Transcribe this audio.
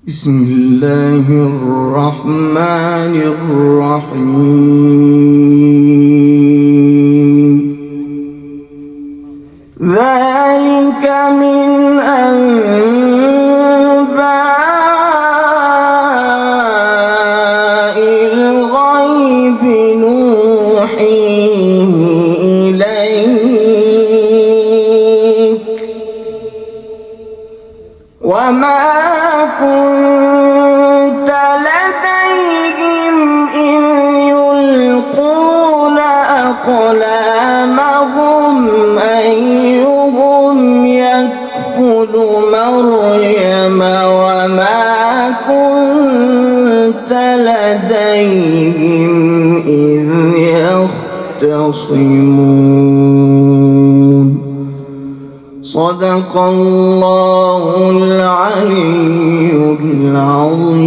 بسم الله الرحمن الرحيم ذلك من أنباء الغيب نوحيه إليك وما كنت لديهم إذ يلقون أقلامهم أيهم يكفل مريم وما كنت لديهم إذ يختصمون صدق الله العلي العظيم.